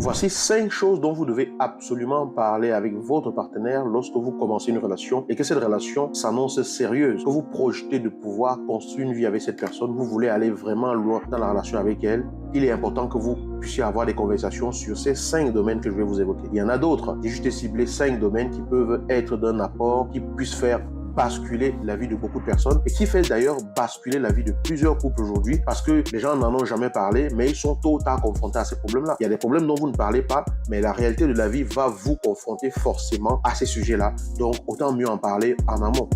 Voici 5 choses dont vous devez absolument parler avec votre partenaire lorsque vous commencez une relation et que cette relation s'annonce sérieuse, que vous projetez de pouvoir construire une vie avec cette personne, vous voulez aller vraiment loin dans la relation avec elle. Il est important que vous puissiez avoir des conversations sur ces 5 domaines que je vais vous évoquer. Il y en a d'autres. J'ai juste ciblé 5 domaines qui peuvent être d'un apport, qui puissent faire basculer la vie de beaucoup de personnes et qui fait d'ailleurs basculer la vie de plusieurs couples aujourd'hui parce que les gens n'en ont jamais parlé, mais ils sont tôt ou tard confrontés à ces problèmes-là. Il y a des problèmes dont vous ne parlez pas, mais la réalité de la vie va vous confronter forcément à ces sujets-là. Donc, autant mieux en parler en amont.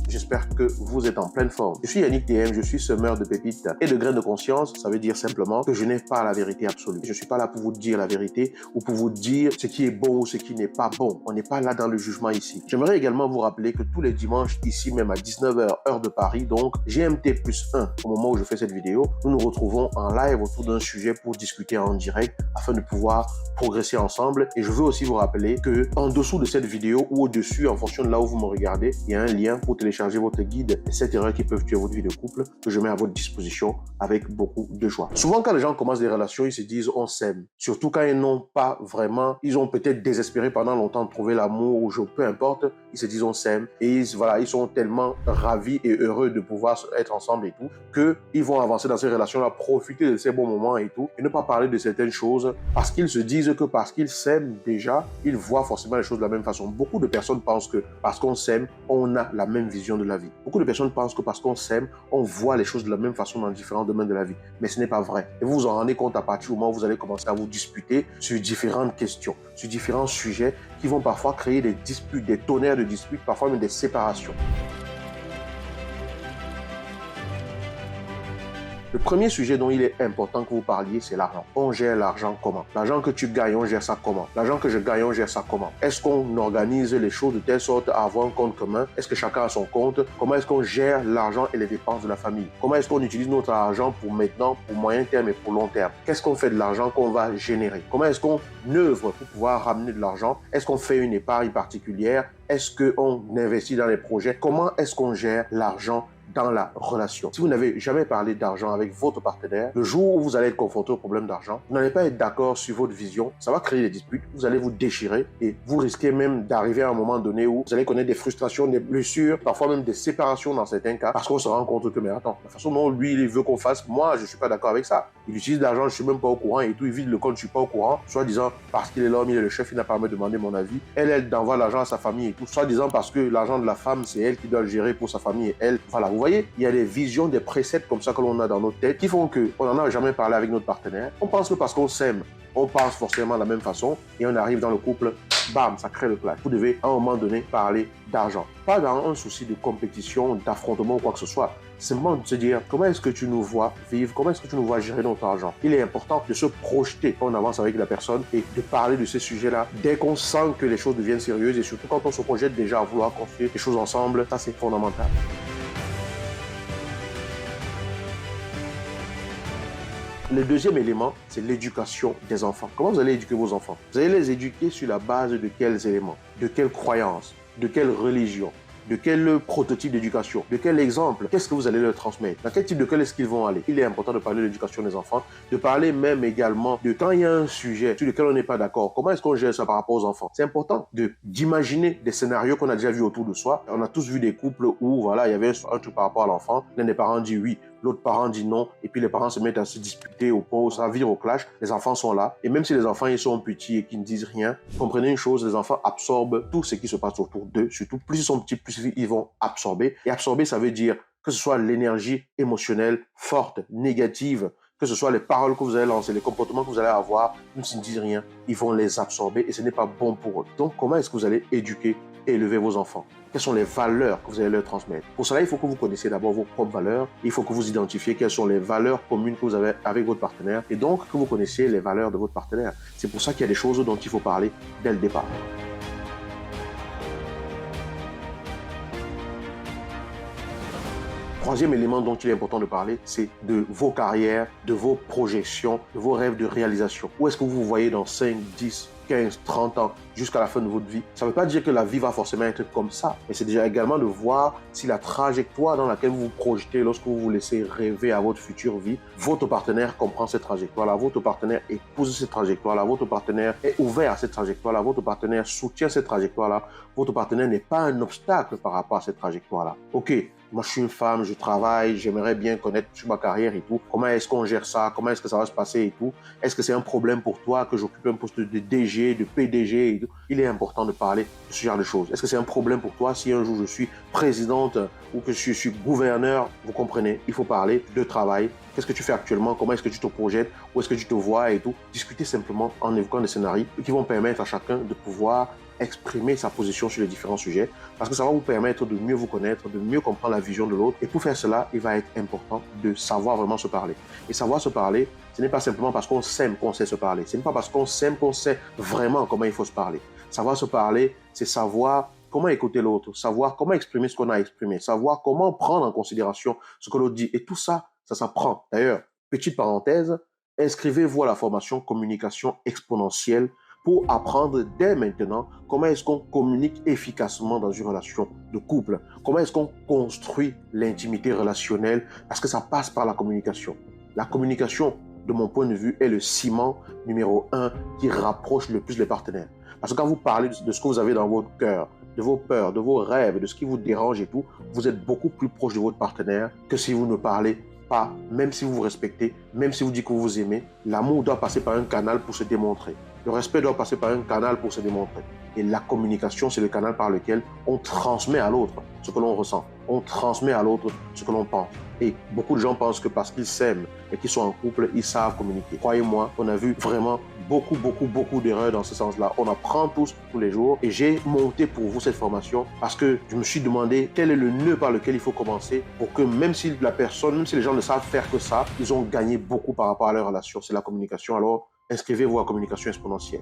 J'espère que vous êtes en pleine forme. Je suis Yannick DM, je suis semeur de pépites et de graines de conscience. Ça veut dire simplement que je n'ai pas la vérité absolue. Je ne suis pas là pour vous dire la vérité ou pour vous dire ce qui est bon ou ce qui n'est pas bon. On n'est pas là dans le jugement ici. J'aimerais également vous rappeler que tous les dimanches, ici même à 19h, heure de Paris, donc GMT+1, au moment où je fais cette vidéo, nous nous retrouvons en live autour d'un sujet pour discuter en direct afin de pouvoir progresser ensemble. Et je veux aussi vous rappeler que en dessous de cette vidéo ou au-dessus, en fonction de là où vous me regardez, il y a un lien pour télécharger votre guide des 7 erreurs qui peuvent tuer votre vie de couple que je mets à votre disposition avec beaucoup de joie. Souvent, quand les gens commencent des relations, ils se disent on s'aime. Surtout quand ils n'ont pas vraiment, ils ont peut-être désespéré pendant longtemps de trouver l'amour ou peu importe, ils se disent on s'aime et ils sont tellement ravis et heureux de pouvoir être ensemble et tout qu'ils vont avancer dans ces relations-là, profiter de ces bons moments et tout et ne pas parler de certaines choses parce qu'ils se disent que parce qu'ils s'aiment déjà, ils voient forcément les choses de la même façon. Beaucoup de personnes pensent que parce qu'on s'aime, on a la même vision de la vie. Beaucoup de personnes pensent que parce qu'on s'aime, on voit les choses de la même façon dans différents domaines de la vie. Mais ce n'est pas vrai. Et vous vous en rendez compte à partir du moment où vous allez commencer à vous disputer sur différentes questions, sur différents sujets qui vont parfois créer des disputes, des tonnerres de disputes, parfois même des séparations. Le premier sujet dont il est important que vous parliez, c'est l'argent. On gère l'argent comment? L'argent que tu gagnes, on gère ça comment? L'argent que je gagne, on gère ça comment? Est-ce qu'on organise les choses de telle sorte à avoir un compte commun? Est-ce que chacun a son compte? Comment est-ce qu'on gère l'argent et les dépenses de la famille? Comment est-ce qu'on utilise notre argent pour maintenant, pour moyen terme et pour long terme? Qu'est-ce qu'on fait de l'argent qu'on va générer? Comment est-ce qu'on œuvre pour pouvoir ramener de l'argent? Est-ce qu'on fait une épargne particulière? Est-ce qu'on investit dans les projets? Comment est-ce qu'on gère l'argent dans la relation? Si vous n'avez jamais parlé d'argent avec votre partenaire, le jour où vous allez être confronté au problème d'argent, vous n'allez pas être d'accord sur votre vision, ça va créer des disputes, vous allez vous déchirer et vous risquez même d'arriver à un moment donné où vous allez connaître des frustrations, des blessures, parfois même des séparations dans certains cas, parce qu'on se rend compte que, mais attends, la façon dont lui, il veut qu'on fasse, moi, je ne suis pas d'accord avec ça. Il utilise de l'argent, je ne suis même pas au courant et tout, il vide le compte, je ne suis pas au courant, soit disant parce qu'il est l'homme, il est le chef, il n'a pas à me demander mon avis. Elle envoie l'argent à sa famille et tout, soit disant parce que l'argent de la femme, c'est elle qui doit le gérer pour sa famille et elle, voilà, vous voyez, il y a des visions, des préceptes comme ça que l'on a dans notre tête qui font qu'on n'en a jamais parlé avec notre partenaire. On pense que parce qu'on s'aime, on pense forcément de la même façon et on arrive dans le couple, bam, ça crée le clash. Vous devez à un moment donné parler d'argent. Pas dans un souci de compétition, d'affrontement ou quoi que ce soit. Simplement de se dire comment est-ce que tu nous vois vivre, comment est-ce que tu nous vois gérer notre argent. Il est important de se projeter quand on avance avec la personne et de parler de ces sujets-là dès qu'on sent que les choses deviennent sérieuses et surtout quand on se projette déjà à vouloir construire des choses ensemble, ça c'est fondamental. Le deuxième élément, c'est l'éducation des enfants. Comment vous allez éduquer vos enfants? Vous allez les éduquer sur la base de quels éléments? De quelles croyances? De quelle religion? De quel prototype d'éducation? De quel exemple? Qu'est-ce que vous allez leur transmettre? Dans quel type de école est-ce qu'ils vont aller? Il est important de parler de l'éducation des enfants, de parler même également de quand il y a un sujet sur lequel on n'est pas d'accord, comment est-ce qu'on gère ça par rapport aux enfants? C'est important d'imaginer des scénarios qu'on a déjà vus autour de soi. On a tous vu des couples où voilà, il y avait un truc par rapport à l'enfant, l'un des parents dit oui, l'autre parent dit non, et puis les parents se mettent à se disputer au point où ça vire au clash. Les enfants sont là, et même si les enfants ils sont petits et qu'ils ne disent rien, comprenez une chose, les enfants absorbent tout ce qui se passe autour d'eux, surtout plus ils sont petits, plus ils vont absorber. Et absorber, ça veut dire que ce soit l'énergie émotionnelle forte, négative, que ce soit les paroles que vous allez lancer, les comportements que vous allez avoir, même s'ils ne disent rien, ils vont les absorber et ce n'est pas bon pour eux. Donc, comment est-ce que vous allez éduquer et élever vos enfants? Quelles sont les valeurs que vous allez leur transmettre? Pour cela, il faut que vous connaissiez d'abord vos propres valeurs. Il faut que vous identifiez quelles sont les valeurs communes que vous avez avec votre partenaire et donc que vous connaissiez les valeurs de votre partenaire. C'est pour ça qu'il y a des choses dont il faut parler dès le départ. Troisième élément dont il est important de parler, c'est de vos carrières, de vos projections, de vos rêves de réalisation. Où est-ce que vous vous voyez dans 5, 10, 15, 30 ans, jusqu'à la fin de votre vie. Ça ne veut pas dire que la vie va forcément être comme ça, mais c'est déjà également de voir si la trajectoire dans laquelle vous vous projetez lorsque vous vous laissez rêver à votre future vie, votre partenaire comprend cette trajectoire-là, votre partenaire épouse cette trajectoire-là, votre partenaire est ouvert à cette trajectoire-là, votre partenaire soutient cette trajectoire-là, votre partenaire n'est pas un obstacle par rapport à cette trajectoire-là. Ok, moi je suis une femme, je travaille, j'aimerais bien connaître sur ma carrière et tout. Comment est-ce qu'on gère ça? Comment est-ce que ça va se passer et tout? Est-ce que c'est un problème pour toi que j'occupe un poste de DG, de PDG et tout? Il est important de parler de ce genre de choses. Est-ce que c'est un problème pour toi si un jour je suis présidente ou que je suis gouverneur? Vous comprenez, il faut parler de travail. Qu'est-ce que tu fais actuellement? Comment est-ce que tu te projettes? Où est-ce que tu te vois et tout? Discuter simplement en évoquant des scénarios qui vont permettre à chacun de pouvoir exprimer sa position sur les différents sujets, parce que ça va vous permettre de mieux vous connaître, de mieux comprendre la vision de l'autre. Et pour faire cela, il va être important de savoir vraiment se parler. Et savoir se parler, ce n'est pas simplement parce qu'on s'aime qu'on sait se parler. Ce n'est pas parce qu'on s'aime qu'on sait vraiment comment il faut se parler. Savoir se parler, c'est savoir comment écouter l'autre, savoir comment exprimer ce qu'on a exprimé, savoir comment prendre en considération ce que l'autre dit. Et tout ça, ça s'apprend. D'ailleurs, petite parenthèse, inscrivez-vous à la formation communication exponentielle pour apprendre dès maintenant comment est-ce qu'on communique efficacement dans une relation de couple, comment est-ce qu'on construit l'intimité relationnelle, parce que ça passe par la communication. La communication, de mon point de vue, est le ciment numéro 1 qui rapproche le plus les partenaires. Parce que quand vous parlez de ce que vous avez dans votre cœur, de vos peurs, de vos rêves, de ce qui vous dérange et tout, vous êtes beaucoup plus proche de votre partenaire que si vous ne parlez pas, même si vous vous respectez, même si vous dites que vous vous aimez. L'amour doit passer par un canal pour se démontrer. Le respect doit passer par un canal pour se démontrer. Et la communication, c'est le canal par lequel on transmet à l'autre ce que l'on ressent. On transmet à l'autre ce que l'on pense. Et beaucoup de gens pensent que parce qu'ils s'aiment et qu'ils sont en couple, ils savent communiquer. Croyez-moi, on a vu vraiment beaucoup d'erreurs dans ce sens-là. On apprend tous les jours. Et j'ai monté pour vous cette formation parce que je me suis demandé quel est le nœud par lequel il faut commencer pour que même si la personne, même si les gens ne savent faire que ça, ils ont gagné beaucoup par rapport à leur relation. C'est la communication. Alors, inscrivez-vous à Communication Exponentielle.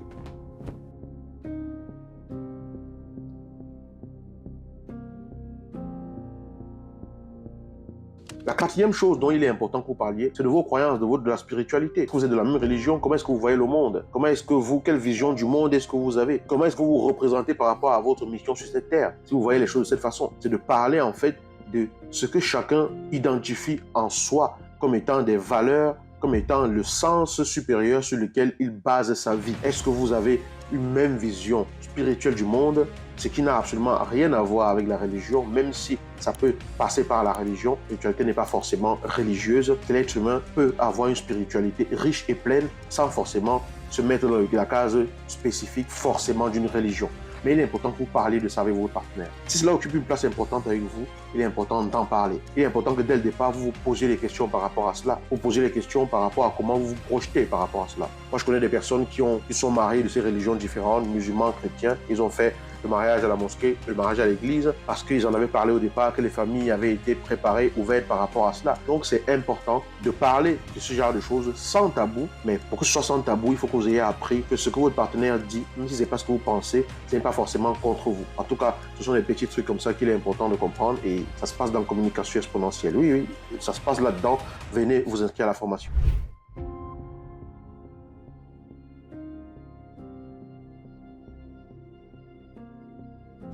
La quatrième chose dont il est important que vous parliez, c'est de vos croyances, de la spiritualité. Est-ce que vous êtes de la même religion? Comment est-ce que vous voyez le monde? Comment est-ce que quelle vision du monde est-ce que vous avez? Comment est-ce que vous vous représentez par rapport à votre mission sur cette terre? Si vous voyez les choses de cette façon, c'est de parler en fait de ce que chacun identifie en soi comme étant des valeurs, comme étant le sens supérieur sur lequel il base sa vie. Est-ce que vous avez une même vision spirituelle du monde, ce qui n'a absolument rien à voir avec la religion, même si ça peut passer par la religion. La spiritualité n'est pas forcément religieuse. L'être humain peut avoir une spiritualité riche et pleine sans forcément se mettre dans la case spécifique forcément d'une religion. Mais il est important que vous parliez de ça avec votre partenaire. Si cela occupe une place importante avec vous, il est important d'en parler. Il est important que dès le départ, vous vous posiez les questions par rapport à cela. Vous posez les questions par rapport à comment vous vous projetez par rapport à cela. Moi, je connais des personnes qui sont mariées de ces religions différentes, musulmans, chrétiens. Ils ont fait le mariage à la mosquée, le mariage à l'église, parce qu'ils en avaient parlé au départ, que les familles avaient été préparées, ouvertes par rapport à cela. Donc, c'est important de parler de ce genre de choses sans tabou. Mais pour que ce soit sans tabou, il faut que vous ayez appris que ce que votre partenaire dit, même si ce n'est pas ce que vous pensez, ce n'est pas forcément contre vous. En tout cas, ce sont des petits trucs comme ça qu'il est important de comprendre et ça se passe dans la communication exponentielle. Oui, ça se passe là-dedans. Venez vous inscrire à la formation.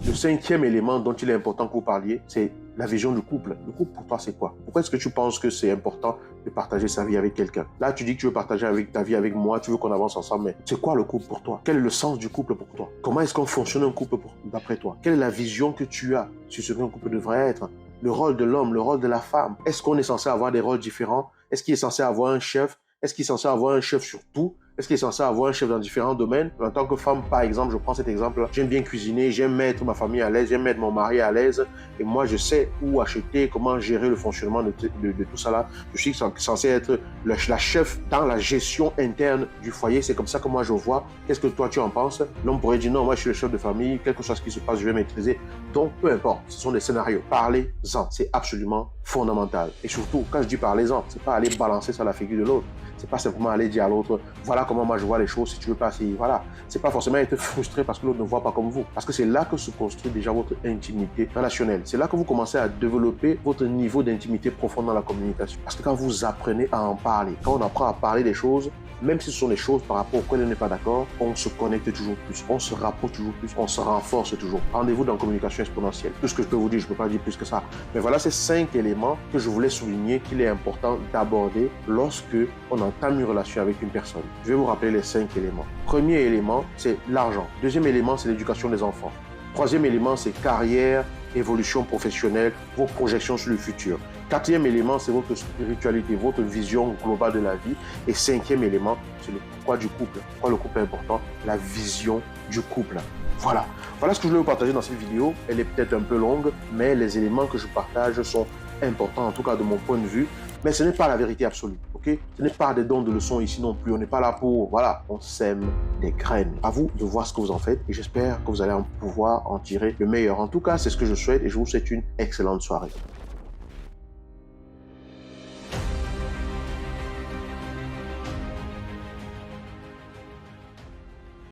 Le cinquième élément dont il est important que vous parliez, c'est la vision du couple. Le couple, pour toi, c'est quoi? Pourquoi est-ce que tu penses que c'est important de partager sa vie avec quelqu'un? Là, tu dis que tu veux partager ta vie avec moi, tu veux qu'on avance ensemble, mais c'est quoi le couple pour toi? Quel est le sens du couple pour toi? Comment est-ce qu'on fonctionne un couple d'après toi? Quelle est la vision que tu as sur ce qu'un couple devrait être? Le rôle de l'homme, le rôle de la femme. Est-ce qu'on est censé avoir des rôles différents? Est-ce qu'il est censé avoir un chef? Est-ce qu'il est censé avoir un chef sur tout? Est-ce qu'il est censé avoir un chef dans différents domaines? En tant que femme, par exemple, je prends cet exemple, j'aime bien cuisiner, j'aime mettre ma famille à l'aise, j'aime mettre mon mari à l'aise. Et moi, je sais où acheter, comment gérer le fonctionnement de tout ça là. Je suis censé être la chef dans la gestion interne du foyer. C'est comme ça que moi, je vois. Qu'est-ce que toi, tu en penses? L'homme pourrait dire non, moi, je suis le chef de famille, quelque chose qui se passe, je vais maîtriser. Donc, peu importe, ce sont des scénarios. Parlez-en, c'est absolument fondamental. Et surtout, quand je dis parlez-en, c'est pas aller balancer sur la figure de l'autre. C'est pas simplement aller dire à l'autre, voilà voilà comment moi je vois les choses, si tu veux pas, voilà. C'est pas forcément être frustré parce que l'autre ne voit pas comme vous. Parce que c'est là que se construit déjà votre intimité relationnelle. C'est là que vous commencez à développer votre niveau d'intimité profonde dans la communication. Parce que quand vous apprenez à en parler, quand on apprend à parler des choses, même si ce sont des choses par rapport auxquelles on n'est pas d'accord, on se connecte toujours plus, on se rapproche toujours plus, on se renforce toujours. Rendez-vous dans communication exponentielle. Tout ce que je peux vous dire, je ne peux pas dire plus que ça. Mais voilà ces 5 éléments que je voulais souligner qu'il est important d'aborder lorsque on entame une relation avec une personne. Je vais vous rappeler les 5 éléments. Premier élément, c'est l'argent. Deuxième élément, c'est l'éducation des enfants. Troisième élément, c'est carrière, évolution professionnelle, vos projections sur le futur. Quatrième élément, c'est votre spiritualité, votre vision globale de la vie. Et cinquième élément, c'est le pourquoi du couple. Pourquoi le couple est important? La vision du couple. Voilà. Voilà ce que je voulais vous partager dans cette vidéo. Elle est peut-être un peu longue, mais les éléments que je partage sont importants, en tout cas de mon point de vue. Mais ce n'est pas la vérité absolue, ok? Ce n'est pas des dons de leçons ici non plus. On n'est pas là pour, voilà, on sème des graines. À vous de voir ce que vous en faites et j'espère que vous allez pouvoir en tirer le meilleur. En tout cas, c'est ce que je souhaite et je vous souhaite une excellente soirée.